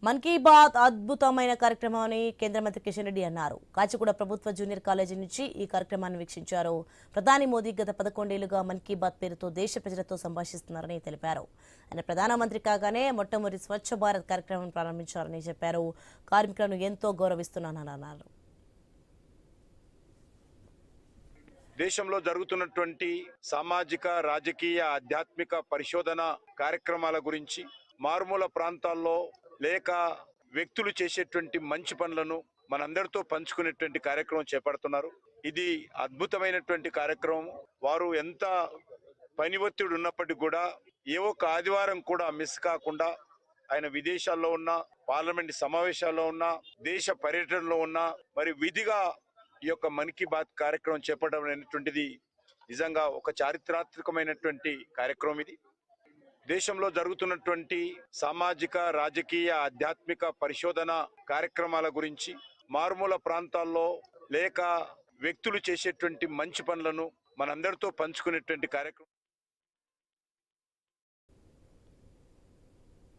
మన్ కీ బాత్ అద్భుతమైన కార్యక్రమం అని కేంద్ర మంత్రి కిషన్ రెడ్డి అన్నారు. కాచిగూడ ప్రభుత్వ జూనియర్ కాలేజీ నుంచి ఈ కార్యక్రమాన్ని వీక్షించారు. ప్రధాని మోదీ గత 11 ఏళ్లుగా మన్ కీ బాత్ పేరుతో దేశ ప్రజలతో సంభాషిస్తున్నారని తెలిపారు. ఆయన ప్రధానమంత్రి కాగానే మొట్టమొదటి స్వచ్ఛ భారత్ కార్యక్రమం ప్రారంభించారని చెప్పారు. కార్మికులను ఎంతో గౌరవిస్తున్నానని అన్నారు. దేశంలో జరుగుతున్నటువంటి సామాజిక రాజకీయ ఆధ్యాత్మిక పరిశోధన కార్యక్రమాల గురించి మారుమూల ప్రాంతాల్లో లేక వ్యక్తులు చేసేటువంటి మంచి పనులను మనందరితో పంచుకునేటువంటి కార్యక్రమం చేపడుతున్నారు. ఇది అద్భుతమైనటువంటి కార్యక్రమం. వారు ఎంత పని ఒత్తిడి ఉన్నప్పటికీ కూడా ఏ ఒక్క ఆదివారం కూడా మిస్ కాకుండా ఆయన విదేశాల్లో ఉన్న, పార్లమెంట్ సమావేశాల్లో ఉన్న, దేశ పర్యటనలో ఉన్న, మరి విధిగా ఈ యొక్క మన్ కీ బాత్ కార్యక్రమం చేపట్టడం అనేటువంటిది నిజంగా ఒక చారిత్రాత్మకమైనటువంటి కార్యక్రమం. ఇది దేశంలో జరుగుతున్నటువంటి సామాజిక రాజకీయ ఆధ్యాత్మిక పరిశోధన కార్యక్రమాల గురించి మారుమూల ప్రాంతాల్లో లేక వ్యక్తులు చేసేటువంటి మంచి పనులను మనందరితో పంచుకునేటువంటి కార్యక్రమం.